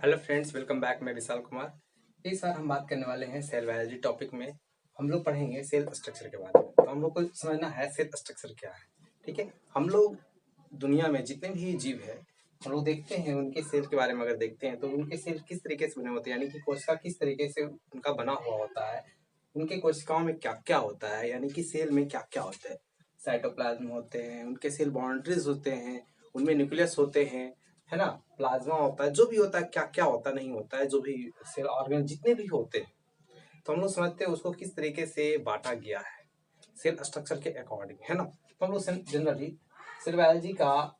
Hello friends, welcome back. मैं विशाल कुमार। इस बार हम बात करने वाले हैं सेल बायोलॉजी टॉपिक में। हम लोग पढ़ेंगे सेल स्ट्रक्चर के बारे में। तो हम लोग को समझना है सेल स्ट्रक्चर क्या है। ठीक है, हम लोग दुनिया में जितने भी जीव है हम लोग देखते हैं उनके सेल के बारे में। अगर देखते हैं तो उनके सेल किस तरीके से बने होते हैं, यानी कि कोशिका किस तरीके से उनका बना हुआ होता है, उनके कोशिकाओं में क्या क्या होता है, यानी कि सेल में क्या क्या होता है। साइटोप्लाज्म होते हैं, उनके सेल बाउंड्रीज होते हैं, उनमें न्यूक्लियस होते हैं, है ना, प्लाज्मा होता है, जो भी होता है, क्या क्या होता नहीं होता है, जो भी सेल ऑर्गन जितने भी होते हैं, तो हम लोग समझते हैं उसको किस तरीके से बांटा गया है सेल स्ट्रक्चर के अकॉर्डिंग, है ना। तो हम लोग जनरली सेल बायोलॉजी का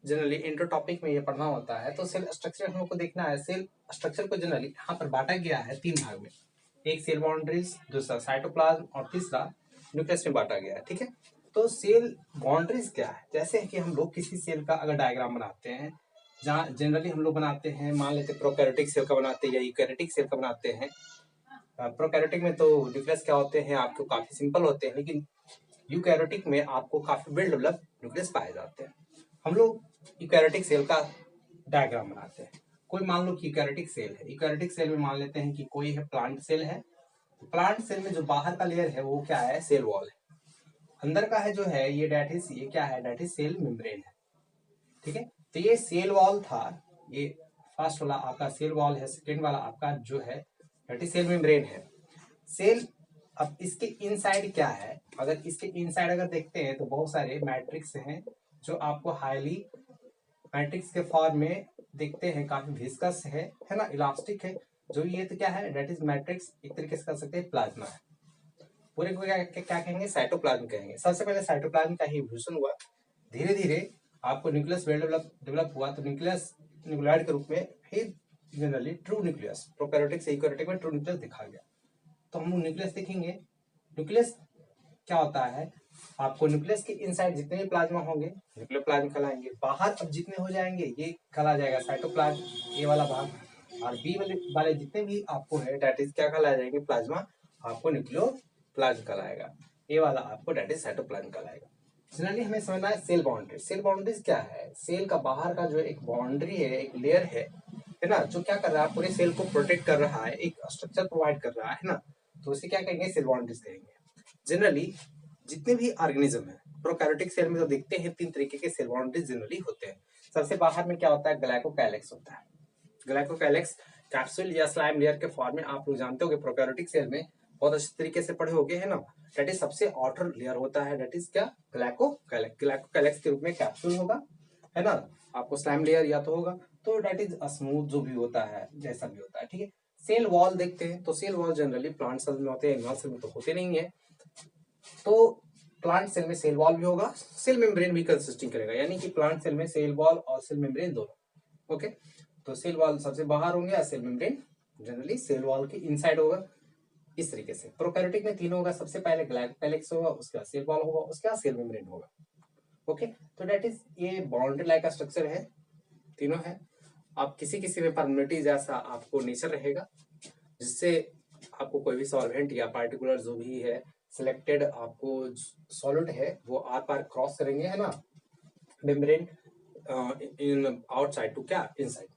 जनरली इंट्रो टॉपिक में ये पढ़ना होता है। तो सेल स्ट्रक्चर हम लोग को देखना है। सेल स्ट्रक्चर को जनरली यहाँ पर बांटा गया है तीन भाग में। एक सेल बाउंड्रीज, दूसरा साइटोप्लाज्म और तीसरा न्यूक्लियस में बांटा गया है। ठीक है, तो सेल बाउंड्रीज क्या है? जैसे है कि हम लोग किसी सेल का अगर डायग्राम बनाते हैं, जहाँ जनरली हम लोग बनाते हैं, मान लेते हैं प्रोकैरियोटिक सेल का बनाते हैं या यूकैरियोटिक सेल का बनाते हैं। प्रोकैरियोटिक में तो न्यूक्लियस क्या होते हैं आपको काफी सिंपल होते हैं, लेकिन यूकैरियोटिक में आपको काफी वेल डेवलप न्यूक्लियस पाए जाते हैं। हम लोग यूकैरियोटिक सेल का डायग्राम बनाते हैं। कोई मान लो कि यूकैरियोटिक सेल है, यूकैरियोटिक सेल में मान लेते हैं कि कोई है प्लांट सेल है। प्लांट सेल में जो बाहर का लेयर है वो क्या है? सेल वॉल है। अंदर का है जो है ये ये क्या है? डेट इज सेल मेम्ब्रेन है। ठीक है, तो ये सेल वॉल था। ये फर्स्ट वाला आपका सेल वॉल है, सेकेंड वाला आपका जो है डेट इज सेल मेम्ब्रेन है। सेल, अब इसके इनसाइड क्या है? अगर इसके इनसाइड अगर देखते हैं तो बहुत सारे मैट्रिक्स हैं जो आपको हाईली मैट्रिक्स के फॉर्म में दिखते हैं, काफी विस्कस है ना, इलास्टिक है। जो ये तो क्या है? डेट इज मैट्रिक्स, एक तरीके से कर सकते हैं प्लाज्मा है। पूरे को क्या कहेंगे? साइटोप्लाज्म कहेंगे। सबसे पहले साइटोप्लाज्म का ही इवोल्यूशन हुआ। धीरे धीरे आपको न्यूक्लियस वेल डेवलप हुआ, तो न्यूक्लियस न्यूक्लियोइड के रूप में फिर जनरली ट्रू न्यूक्लियस, प्रोकैरियोटिक से यूकैरियोटिक में ट्रू न्यूक्लियस दिखा गया। तो हम न्यूक्लियस देखेंगे। न्यूक्लियस क्या होता है? आपको न्यूक्लियस के इनसाइड जितने भी प्लाज्मा होंगे न्यूक्लियोप्लाज्म कहलाएंगे। बाहर अब जितने हो जाएंगे ये कहला जाएगा साइटोप्लाज्म, ये वाला भाग। और बी वाले जितने भी आपको है डेट इज क्या कहलाए जाएंगे? प्लाज्मा, आपको न्यूक्लियोप्लाज्म कहलाएगा। ये वाला आपको डेट इज साइटोप्लाज्म कहलाएगा। जनरली हमें समझना है सेल बाउंड्री। सेल बाउंड्रीज क्या है? सेल का बाहर का जो एक बाउंड्री है, एक लेयर है ना, जो क्या कर रहा है? पूरे सेल को प्रोटेक्ट कर रहा है, एक स्ट्रक्चर प्रोवाइड कर रहा है ना। तो उसे क्या कहेंगे? सेल बाउंड्रीज कहेंगे। जनरली जितने भी ऑर्गेनिज्म है, प्रोकैरियोटिक सेल में तो देखते हैं तीन तरीके के सेल बाउंड्रीज जनरली होते हैं। सबसे बाहर में क्या होता है? ग्लाइकोकैलेक्स होता है। ग्लाइकोकैलेक्स कैप्सूल या स्लाइम लेयर के फॉर्म में आप लोग जानते होंगे। प्रोकैरियोटिक सेल में बहुत अच्छे तरीके से पढ़े होंगे, है ना। डेट इज सबसे आउटर लेयर होता है, डेट इज क्या? ग्लाइकोकैलेक्स। ग्लाइकोकैलेक्स के रूप में कैप्सूल होगा, है ना। आपको स्लाइम लेयर या तो होगा, तो डेट इज स्मूथ जो भी होता है, जैसा भी होता है। ठीक है, सेल वॉल देखते हैं तो cell wall generally plant cell में होते हैं, एनिमल सेल में तो होते नहीं है। तो प्लांट सेल में सेल वॉल भी होगा, सेल मेम्ब्रेन भी कंसिस्टिंग करेगा, यानी कि प्लांट सेल में सेल वॉल और सेल मेम्ब्रेन दोनों। ओके, तो सेल वॉल सबसे बाहर होंगे और cell membrane generally cell wall के इनसाइड होगा। इस तरीके से प्रोकैरियोटिक में तीन होगा। सबसे पहले ग्लाइकोकैलेक्स होगा, उसके बाद सेल वॉल होगा, उसके बाद सेल मेम्ब्रेन होगा। ओके, तो दैट इज ये बाउंड्री लाइक का स्ट्रक्चर है, तीनों है। आप किसी किसी में परमिलिटी जैसा आपको नेचर रहेगा, जिससे आपको कोई भी सॉल्वेंट या पार्टिकुलर जो भी है सिलेक्टेड आपको सॉलिड है वो आर पार क्रॉस करेंगे, है ना, मेम्ब्रेन इन आउटसाइड टू क्या? इनसाइड।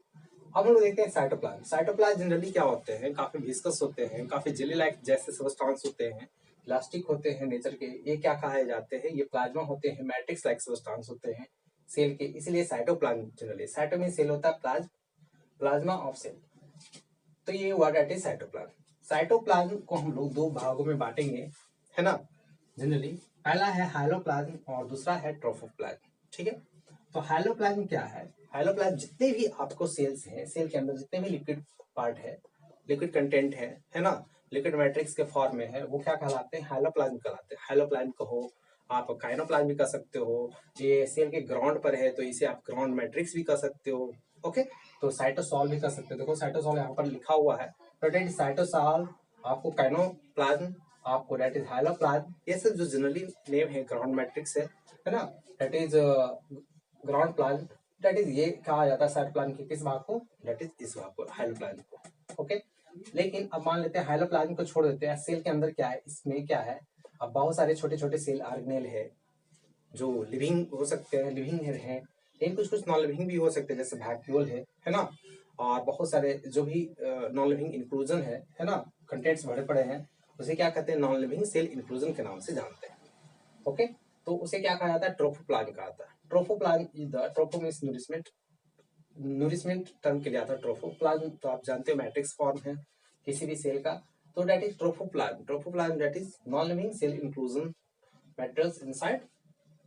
अब हम लोग देखते हैं साइटोप्लाज्म। साइटोप्लाज्म जनरली क्या होते हैं? काफी विस्कस होते हैं, काफी जेली लाइक जैसे सब्सटेंस होते हैं, इलास्टिक होते हैं नेचर के। ये क्या कहा जाते हैं? ये प्लाज्मा होते हैं, मैट्रिक्स लाइक सब्सटेंस होते हैं सेल के, इसलिए साइटोप्लाज्म जनरली। साइटो में सेल होता है, प्लाज्मा ऑफ सेल। तो ये हुआ डेट इज साइटोप्लाज्म। साइटोप्लाज्म को हम लोग दो भागों में बांटेंगे, है ना, जनरली। पहला है हाइलोप्लाज्म और दूसरा है ट्रोफोप्लाज्म। ठीक है, तो हाइलोप्लाज्म क्या है? हाइलोप्लाज्म जितने भी आपको सेल्स हैं, सेल के अंदर जितने भी लिक्विड पार्ट है, लिक्विड कंटेंट है ना, लिक्विड मैट्रिक्स के फॉर्म में है, वो क्या कहलाते हैं? हाइलोप्लाज्म कहलाते हैं। हाइलोप्लाज्म कहो, आप काइनोप्लाज्म भी कर सकते हो। ये सेल के ग्राउंड पर है तो इसे आप ग्राउंड मैट्रिक्स भी कर सकते हो। ओके, तो साइटोसॉल भी कर सकते हो। देखो साइटोसॉल यहाँ पर लिखा हुआ है, तो डेट इज साइटोसॉल, आपको काइनोप्लाज्म, आपको डेट इज हाइलोप्लाज्म। ये सब जो जनरली नेम है ग्राउंड मैट्रिक्स है ना, that is ground plasm. That is ये कहा जाता है साइटोप्लाज्म के किस भाग को? डेट इज इस भाग को, हाइलोप्लाज्म को। ओके, लेकिन अब मान लेते हैं हाइलोप्लाज्म को छोड़ देते हैं। सेल के अंदर क्या है? इसमें क्या है? अब बहुत सारे छोटे छोटे सेल ऑर्गेनेल है जो लिविंग हो सकते हैं, लिविंग है, लेकिन कुछ कुछ नॉन लिविंग भी हो सकते हैं, जैसे वैक्यूल है ना। और बहुत सारे जो भी नॉन लिविंग इंक्लूजन है ना, कंटेंट्स भरे पड़े हैं, उसे क्या कहते हैं, नॉन लिविंग सेल इंक्लूजन के नाम से जानते हैं। ओके, तो उसे क्या कहा जाता है, ट्रोफोप्लाज्म कहा जाता है। ट्रोफोप्लाज्म is the, tropho means नूरिशमेंट, नूरिशमेंट term के लिए आता है ट्रोफोप्लाज्म, तो आप जानते हो मैट्रिक्स फॉर्म है किसी भी सेल का, तो that is trophoplasm. Trophoplasm that is non living cell inclusion matters inside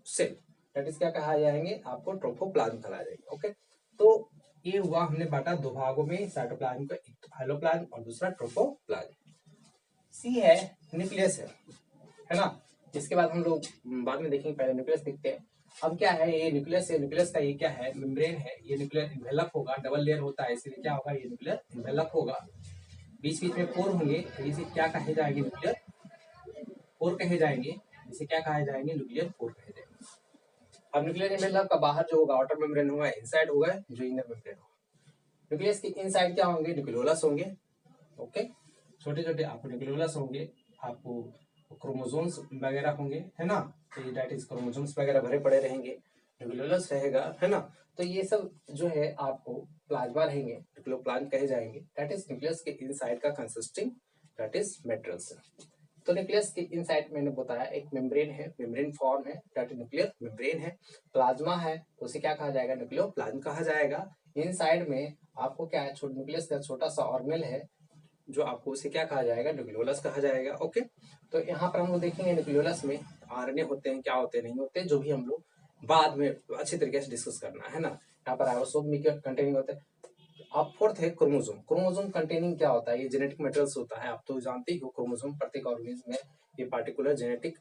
cell, that is क्या कहा जाएंगे, आपको ट्रोफोप्लाज्म कहा जाएगा। ओके, तो ये हुआ, हमने बांटा दो भागों में साइटोप्लाज्म का, एक हाइलोप्लाज्म और दूसरा ट्रोफोप्लाज्म। सी है न्यूक्लियस है ना, इसके बाद हम लोग बाद में देखेंगे, पहले न्यूक्लियस देखते हैं। अब क्या है, ये न्यूक्लियस है, न्यूक्लियस का ये क्या है, मेम्ब्रेन है, ये न्यूक्लियर इन्वेलप होगा, डबल लेयर होता है, इसलिए क्या होगा, ये न्यूक्लियर इन्वेलप होगा, बीच बीच में पोर होंगे, तो इसे क्या कहे जाएंगे, न्यूक्लियर पोर कहे जाएंगे, इसे क्या कहे जाएंगे, न्यूक्लियर पोर कहे जाएंगे। अब न्यूक्लियर इन्वेलप का बाहर जो होगा आउटर मेम्ब्रेन होगा, इनसाइड होगा जो इनर मेम्ब्रेन होगा। न्यूक्लियस के इनसाइड क्या होंगे, न्यूक्लियोलस होंगे। ओके, छोटे छोटे आपको न्यूक्लियोलस होंगे, आपको क्रोमोसोम्स वगैरह होंगे, है ना, तो दैट इज क्रोमोसोम्स वगैरह भरे पड़े रहेंगे, न्यूक्लियोलस रहेगा, है ना, तो ये सब जो है आपको प्लाज्मा रहेंगे, न्यूक्लियोप्लाज्म कहे जाएंगे, दैट इज न्यूक्लियस के इनसाइड का कंसिस्टिंग, दैट इज मेटेरियल्स। तो न्यूक्लियस के इनसाइड मैंने बताया एक मेम्ब्रेन है, मेम्ब्रेन फॉर्म है, दैट इज न्यूक्लियर मेम्ब्रेन है, प्लाज्मा है, तो उसे क्या कहा जाएगा, न्यूक्लियोप्लाज्म कहा जाएगा। इनसाइड में आपको क्या है, न्यूक्लियस का छोटा सा ऑर्गेनेल है, जो आपको उसे क्या कहा जाएगा, न्यूक्लियोलस कहा जाएगा। ओके, तो यहाँ पर हम लोग देखेंगे न्यूक्लियोलस में आरएनए होते हैं, क्या होते हैं, नहीं होते, जो भी हम लोग बाद में अच्छी तरीके से डिस्कस करना है ना। यहाँ पर राइबोसोम भी कंटेनिंग होते हैं। अब फोर्थ है क्रोमोसोम। क्रोमोसोम कंटेनिंग क्या होता है, ये जेनेटिक मटेरियल्स होता है, आप तो जानते ही हो, क्रोमोसोम प्रत्येक ऑर्गेनिज्म में ये पार्टिकुलर जेनेटिक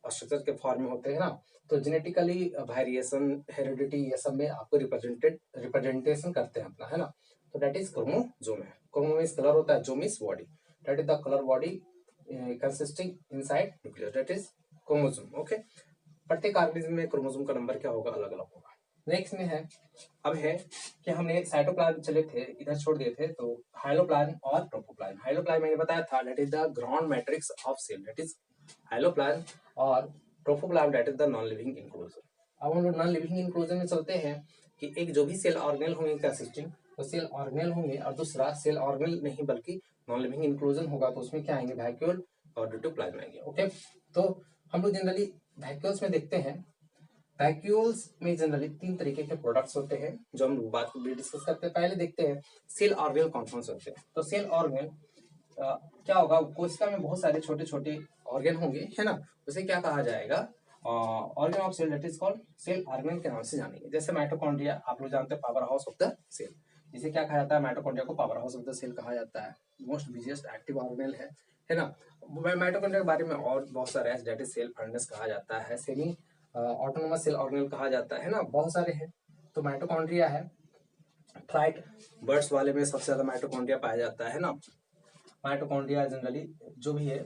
स्ट्रक्चर के फॉर्म में होते हैं ना, तो जेनेटिकली वेरिएशन, हेरिडिटी, ये सब में आपको रिप्रेजेंटेशन करते हैं अपना, है ना, तो दैट इज क्रोमोसोम है। क्रोमो मींस कलर होता है, जो means body, that is the colour body consisting inside nucleus, that is chromosome. Okay, प्रत्येक ऑर्गेनिज्म में क्रोमोसोम का नंबर क्या होगा, अलग अलग होगा। नेक्स्ट में है, अब है कि हमने साइटोप्लाज्म चले थे, इधर छोड़ दिए थे, तो हाइलोप्लाज्म और ट्रोफोप्लाज्म। हाइलोप्लाज्म मैंने बताया था, that is the ground matrix of cell, that is hyaloplasm, और trophoplasm that is the non living inclusion. अब हम लोग नॉन लिविंग इंक्लूजन में चलते हैं कि एक जो भी सेल ऑर्गेनेल होंगे कंसिस्टिंग, तो सेल ऑर्गेनेल होंगे, और दूसरा सेल ऑर्गेनेल नहीं बल्कि नॉन लिविंग इंक्लूजन होगा, तो उसमें क्या आएंगे, वैक्यूल और ड्यूटोप्लाज्म आएंगे। ओके, तो हम लोग जनरली वैक्यूल्स में देखते हैं, वैक्यूल्स में जनरली तीन तरीके के प्रोडक्ट्स होते हैं, जो हम बात भी डिस्कस करते हैं। पहले देखते हैं सेल ऑर्गेनेल कौन कौन से होते हैं। तो सेल ऑर्गेनेल क्या होगा, कोशिका में बहुत सारे छोटे छोटे ऑर्गेन होंगे, है ना, उसे क्या कहा जाएगा, organ of cell, that is called cell organelle के नाम से जानेंगे। जैसे माइटोकॉन्ड्रिया, आप लोग जानते हैं powerhouse of the cell, जिसे क्या कहा जाता है, माइटोकॉन्ड्रिया को powerhouse of the cell कहा जाता है, मोस्ट बिजिएस्ट एक्टिव ऑर्गेनेल है ना। माइटोकॉन्ड्रिया के बारे में और बहुत सारे है, दैट इज सेल फर्नेस कहा जाता है, सेमी ऑटोनोमस सेल ऑर्गेनेल कहा जाता है ना, बहुत सारे हैं। तो माइटोकॉन्ड्रिया है, फ्लाइट बर्ड्स वाले में सबसे ज्यादा माइटोकॉन्ड्रिया पाया जाता है ना। माइटोकॉन्ड्रिया जनरली जो भी है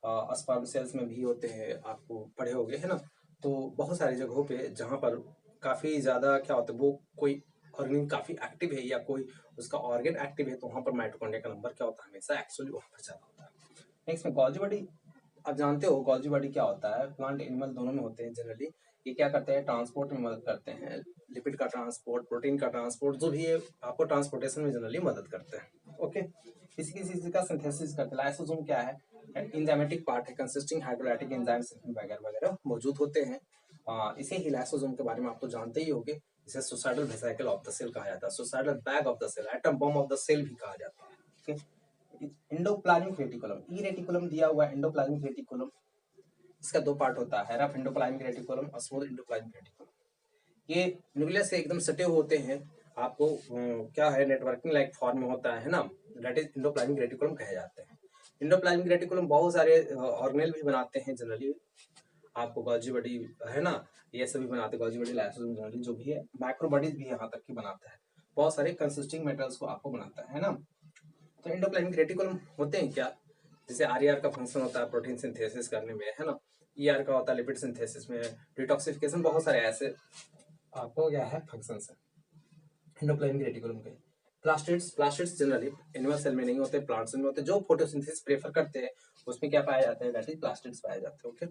स्पर्म सेल्स में भी होते हैं, आपको पढ़े होंगे, है ना, तो बहुत सारी जगहों पे जहाँ पर काफी ज्यादा क्या होता है, वो कोई ऑर्गेन काफी एक्टिव है या कोई उसका ऑर्गेन एक्टिव है, तो वहाँ पर माइटोकॉन्ड्रिया का नंबर क्या होता है, हमेशा एक्चुअली वहाँ पर ज्यादा होता है। नेक्स्ट में गोल्जी बॉडी, आप जानते हो गोल्जी बॉडी क्या होता है, प्लांट एनिमल दोनों में होते हैं जनरली। ये क्या करते हैं, ट्रांसपोर्ट में मदद करते हैं, लिपिड का ट्रांसपोर्ट, प्रोटीन का ट्रांसपोर्ट, जो भी है आपको ट्रांसपोर्टेशन में जनरली मदद करते हैं। ओके, किसी किसी चीज का सिंथेसिस करते हैं। लाइसोसोम क्या है, एंजाइमेटिक पार्ट है, कंसिस्टिंग हाइड्रोलाइटिक एंजाइम्स वगैरह वगैरह मौजूद होते हैं। इसे ही लाइसोसोम के बारे में आप तो जानते ही होंगे, इसे suicidal vesicle of the cell कहा जाता है, suicidal bag of the cell, atom bomb of the cell भी कहा जाता है। एंडोप्लाज्मिक रेटिकुलम, ई रेटिकुलम दिया हुआ है, एंडोप्लाज्मिक रेटिकुलम, इसका दो पार्ट होता है, रफ एंडोप्लाज्मिक रेटिकुलम और स्मूथ एंडोप्लाज्मिक रेटिकुलम। ये न्यूक्लियस से एकदम सटे होते हैं, आपको क्या है, नेटवर्किंग लाइक फॉर्म में होता है ना, दैट इज एंडोप्लाज्मिक रेटिकुलम कहे जाते हैं। एंडोप्लाज्मिक रेटिकुलम बहुत सारे ऑर्गेनेल भी बनाते हैं जनरली, आपको गोल्जी बॉडी है ना, ये सभी बनाते हैं, गोल्जी बॉडी, लाइसोसोम जनरली जो भी है, माइक्रो बॉडीज भी यहाँ तक की बनाता है, बहुत सारे कंसिस्टिंग मेटल्स को आपको बनाता है ना। तो एंडोप्लाज्मिक रेटिकुलम होते हैं क्या, जैसे आरईआर का फंक्शन होता है प्रोटीन सिंथेसिस करने में, है ना, ईआर का होता है लिपिड सिंथेसिस में, डिटॉक्सिफिकेशन, बहुत सारे ऐसे आपको क्या है फंक्शंस है एंडोप्लाज्मिक रेटिकुलम के। प्लास्टिड्स जनरली एनिमल सेल में नहीं होते, प्लांट सेल में होते, जो फोटोसिंथेसिस प्रेफर करते हैं उसमें क्या पाया जाता है, दैट इज प्लास्टिड्स पाए जाते हैं। ओके,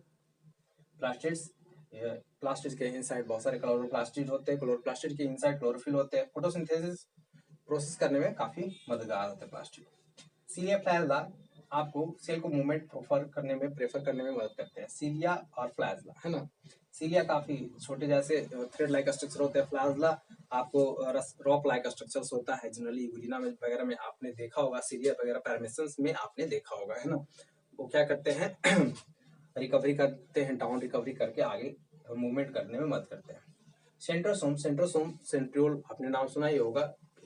प्लास्टिड्स प्लास्टिड के इनसाइड बहुत सारे क्लोरोप्लास्टिड होते हैं, क्लोरोप्लास्टिड के इनसाइड क्लोरोफिल होते हैं। फोटोसिंथेसिस प्रोसेस करने में काफी मददगार होता है प्लास्टिड। सीलिया फ्लैजला आपको सेल को मूवमेंट प्रेफर करने में मदद करते हैं। सीलिया और फ्लैजला, है ना। सीलिया काफी छोटे जैसे थ्रेड लाइक स्ट्रक्चर होते हैं। फ्लैजला आपको रॉक लाइक स्ट्रक्चर्स होता है। जनरली यूरिना में वगैरह में आपने देखा होगा, सीलिया वगैरह पैरामेसन्स में आपने देखा होगा, है ना। वो क्या करते हैं रिकवरी करते हैं, डाउन रिकवरी करके आगे मूवमेंट करने में मदद करते हैं। सेंट्रोसोम सेंट्रियोल आपने नाम सुना ही होगा,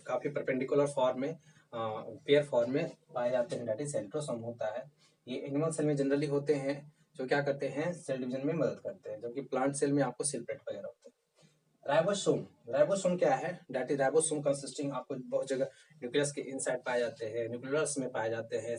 काफी परपेंडिकुलर फॉर्म में पेयर फॉर्म में पाए जाते हैं, दैट इज सेंट्रोसोम होता है। ये एनिमल सेल में जनरली होते हैं, जो क्या करते हैं सेल डिवीजन में मदद करते हैं, जबकि प्लांट सेल में आपको सेल प्लेट वगैरह होते हैं। राइबोसोम क्या है, दैट इज राइबोसोम कंसिस्टिंग, आपको बहुत जगह न्यूक्लियस के इनसाइड पाए जाते हैं, न्यूक्लियस में पाए जाते हैं,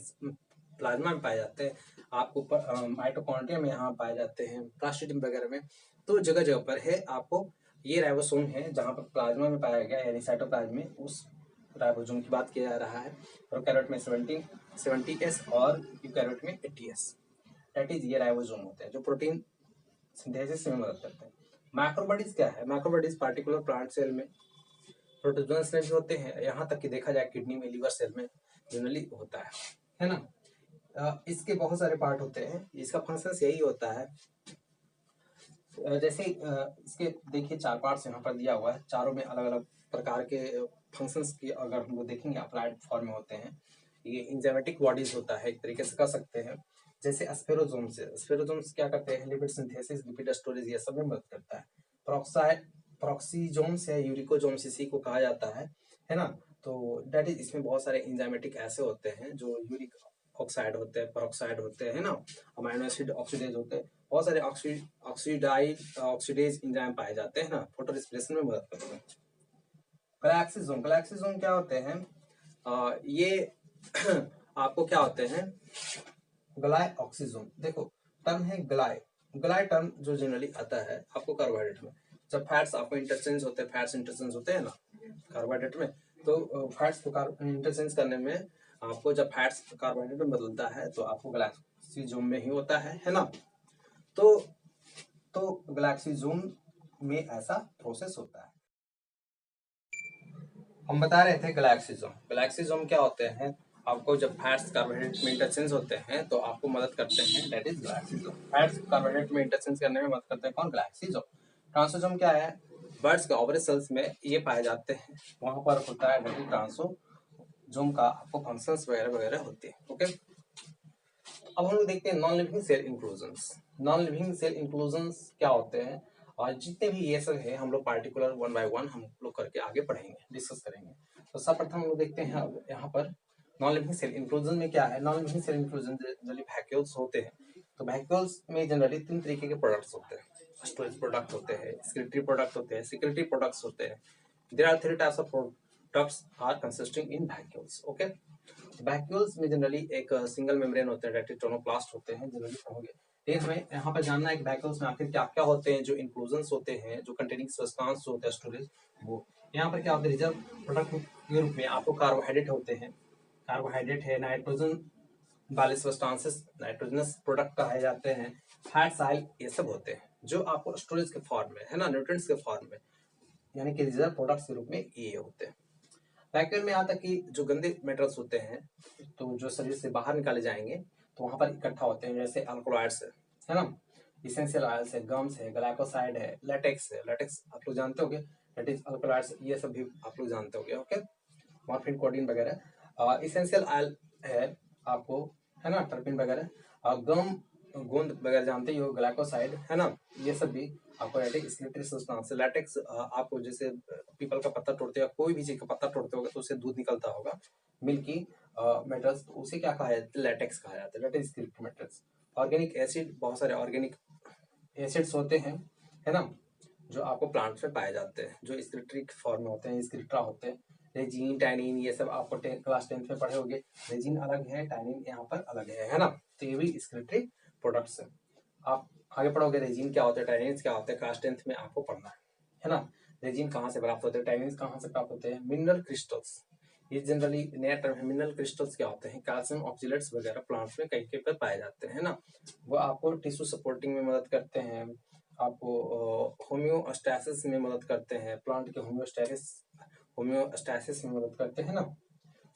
प्लाज्मा में पाए जाते हैं, आपको माइटोकॉन्ड्रिया में यहाँ पाए जाते हैं, प्लास्टिडियम वगैरह में। तो जगह जगह पर है आपको ये राइबोसोम है, जहाँ पर प्लाज्मा में पाया गया यानी साइटोप्लाज्म में, उस राइबोसोम की बात किया जा रहा है। प्रोकैरियोट में 70s और यूकैरियोट में 80s, दैट इज ये राइबोसोम होते हैं जो प्रोटीन सिंथेसिस में मदद करते हैं। मैक्रोबॉडीज क्या है, मैक्रोबॉडीज पार्टिकुलर प्लांट सेल में प्रोटोजोन्स में भी होते हैं, यहाँ तक कि देखा जाए किडनी में, लिवर सेल में जनरली होता है ना। इसके बहुत सारे पार्ट होते हैं, इसका फंक्शन यही होता है। जैसे इसके देखिए 4 पार्ट्स यहाँ पर दिया हुआ है, चारों में अलग अलग प्रकार के फंक्शंस की अगर हम लोग देखेंगे अप्लाइड फॉर्म में होते हैं। ये इंजाइमेटिक बॉडीज होता है, एक तरीके से कह सकते हैं। जैसे स्फेरोजोम्स क्या करते हैं, लिपिड सिंथेसिस, लिपिड स्टोरेज, ये सब में मदद करता है। प्रॉक्सीजोम्स या यूरिकोजोम्स इसी को कहा जाता है ना। तो दैट इज, इसमें बहुत सारे इंजाइमेटिक ऐसे होते हैं जो यूरिक ऑक्साइड होते हैं, पेरोक्साइड होते हैं ना, अमाइनो एसिड ऑक्सीडेज होते हैं, बहुत सारे ऑक्सीडेज एंजाइम पाए जाते हैं ना, फोटो रेस्पिरेशन में मदद करते हैं। गैलेक्सिसोम क्या होते हैं, ये आपको क्या होते हैं, ग्लाय ऑक्सीजोम। देखो टर्म है ग्लाय टर्म जो जनरली आता है आपको कार्बोहाइड्रेट में, जब फैट्स आपको इंटरचेंज होते हैं, फैट्स इंटरचेंज होते हैं ना कार्बोहाइड्रेट में, तो फैट्स को इंटरचेंज करने में आपको जब फैट्स कार्बोहाइड्रेट में बदलता है तो आपको ग्लाइकोजोम में ही होता है ना। तो ग्लाइकोजोम में ऐसा प्रोसेस होता है। हम बता रहे थे ग्लाइकोजोम क्या होते हैं, आपको जब फैट्स कार्बोहाइड्रेट में इंटरचेंज होते हैं तो आपको मदद करते हैं, दैट इज ग्लाइकोजोम। फैट्स कार्बोहाइड्रेट में इंटरचेंज करने में मदद करते हैं कौन, ग्लाइकोजोम। ट्रांसोजोम क्या है, बर्ड्स के ओवरी सेल्स में ये पाए जाते हैं, वहां पर होता है दैट इज ट्रांसोजोम का आपको फंक्शंस वगैरह वगैरह होते हैं। ओके, अब हम लोग देखते हैं non living cell inclusions. Non living cell inclusions क्या होते हैं, और जितने भी ये सब है हम लोग पार्टिकुलर वन बाय वन हम लोग करके आगे पढ़ेंगे, डिस्कस करेंगे। तो सर्वप्रथम हम लोग देखते हैं अब यहाँ पर नॉन लिविंग सेल इंक्लूजन में क्या है। Non living cell inclusion generally vacuoles होते हैं, तो वैक्यूल्स में जनरली 3 तरीके के प्रोडक्ट्स होते हैं, स्टोरेज प्रोडक्ट होते हैं, सेक्रेटरी प्रोडक्ट होते हैं, सिक्योरिटी प्रोडक्ट्स होते हैं। There are 3 types of products are consisting in vacuoles. Okay, vacuoles में जनरली एक सिंगल मेम्ब्रेन होते हैं, दैट इज टोनोप्लास्ट होते हैं, जनरली कहोगे। लेकिन हमें यहाँ पर जानना है कि वैक्यूल्स में आखिर क्या क्या होते हैं, जो इंक्लूजन्स होते हैं, जो कंटेनिंग सब्सटेंस होते हैं स्टोरेज, वो यहाँ पर क्या होता है, रिजर्व प्रोडक्ट के रूप में आपको कार्बोहाइड्रेट होते हैं, कार्बोहाइड्रेट है, नाइट्रोजन वाले सब्सटेंसेस नाइट्रोजनस प्रोडक्ट कहे जाते हैं, फैट्स ऑयल, ये सब होते हैं जो आपको स्टोरेज के फॉर्म में, है ना, न्यूट्रिएंट्स के फॉर्म में, यानी कि रिजर्व प्रोडक्ट्स के रूप में ये होते हैं। वैक्यूम में आता कि जो गंदे मेटल्स होते हैं तो जो शरीर से बाहर निकाले जाएंगे तो वहां पर इकट्ठा होते हैं, जैसे अल्कोलॉइड्स है ना, इसेंशियल ऑयल्स है, गम्स है, ग्लाइकोसाइड है, लेटेक्स है, लेटेक्स आप लोग जानते होंगे, दैट इज अल्कोलॉइड्स, ये सब भी आप लोग जानते होंगे। ओके, मॉर्फिन, कोडीन वगैरह। इसेंशियल ऑयल है आपको, है ना, टर्पिन वगैरह, और गम गोंद वगैरह जानते ही हो, ग्लाइकोसाइड, है ना, ये सब भी आपको स्केलेटरी सब्सटेंस। लैटेक्स आपको जैसे पीपल का पत्ता तोड़ते हो, कोई भी चीज का पत्ता तोड़ते होगे तो उससे दूध निकलता होगा, मिल्की मेटल्स, तो उसे क्या कहा जाता है, लैटेक्स कहा जाता है, that is excretory metals. Organic acid, बहुत सारे ऑर्गेनिक एसिड्स होते हैं, है ना, जो आपको प्लांट्स में पाए जाते हैं, जो स्केलेटरी फॉर्म में होते हैं, स्केलेट्रा होते हैं। रेजिन, टैनिन, ये सब आपको क्लास 10th में पढ़े होंगे। रेजिन अलग है, टैनिन यहाँ पर अलग है ना, तो ये भी स्केलेटरी प्रोडक्ट्स है। आप आगे पढ़ोगे रेजिन क्या होता है, टैनिन क्या होता है, क्लास 10th में आपको पढ़ना है ना। रेजिन कहाँ से प्राप्त होते हैं, टैनिन कहाँ से प्राप्त होते हैं, मिनरल क्रिस्टल्स, ये जनरली नया टर्म है। मिनरल क्रिस्टल्स क्या होते हैं, कैल्शियम ऑक्सीलेट्स वगैरह प्लांट्स में कई कई पर पाए जाते हैं ना, वो आपको टिश्यू सपोर्टिंग में मदद करते हैं, आपको होम्योस्टैसिस में मदद करते हैं, प्लांट के होम्योस्टैसिस में मदद करते हैं ना,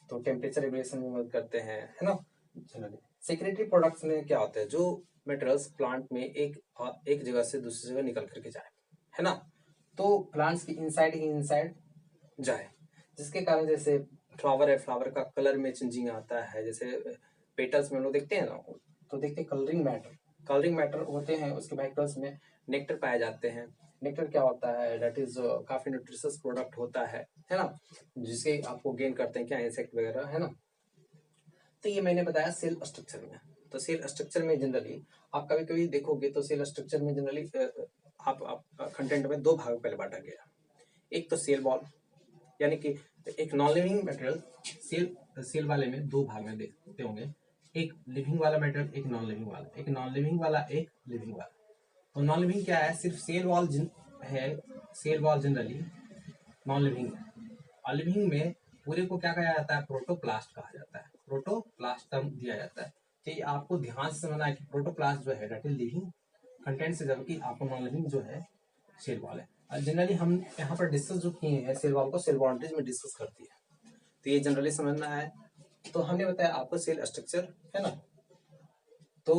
तो टेम्परेचर रेगुलेशन में मदद करते हैं, है ना। जनरली सेक्रेटरी प्रोडक्ट्स में क्या होता है, जो मटेरियल्स प्लांट में एक जगह से दूसरी जगह निकल करके जाए, है ना, तो प्लांट्स की इनसाइड ही इनसाइड जाए, जिसके कारण जैसे फ्लावर है, फ्लावर का कलर में चेंजिंग आता है, जैसे पेटल्स में हम लोग देखते हैं ना, तो देखते हैं कलरिंग मैटर होते हैं उसके पेटल्स में। नेक्टर पाए जाते हैं। नेक्टर क्या होता है, दैट इज काफी न्यूट्रिशियस प्रोडक्ट होता है ना, जिससे आपको गेन करते हैं क्या, इंसेक्ट वगैरह, है ना। तो ये मैंने बताया सेल स्ट्रक्चर में। तो सेल स्ट्रक्चर में जनरली आप कभी कभी देखोगे तो सेल स्ट्रक्चर में जनरली आप कंटेंट में दो भाग पहले बांटा गया। एक तो सेल वॉल, यानी कि एक नॉन लिविंग मटेरियल सेल वाले में दो भाग में देखते होंगे, एक लिविंग वाला मटेरियल, एक नॉन लिविंग वाला, एक नॉन लिविंग वाला, एक लिविंग वाला। तो नॉन लिविंग क्या है, सिर्फ सेल वॉल है, cell wall generally non living है। और लिविंग में पूरे को क्या कहा जाता है, प्रोटोप्लास्ट कहा जाता है, प्रोटोप्लास्ट टर्म दिया जाता है। तो ये आपको ध्यान से समझना है कि प्रोटोप्लास्ट जो है दैट इज लिविंग कंटेंट से, जबकि आपको नॉन लिविंग जो है सेल वॉल है। जनरली हम यहाँ पर डिस्कस जो किए हैं सेल वॉल को, सेल बाउंड्रीज में डिस्कस करती है, तो ये जनरली समझना है। तो हमने बताया आपको सेल स्ट्रक्चर, है ना। तो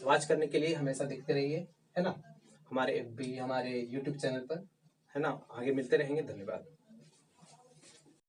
वॉच करने के लिए हमेशा देखते रहिए, है ना, हमारे FB, हमारे YouTube चैनल पर, है ना। आगे मिलते रहेंगे, धन्यवाद।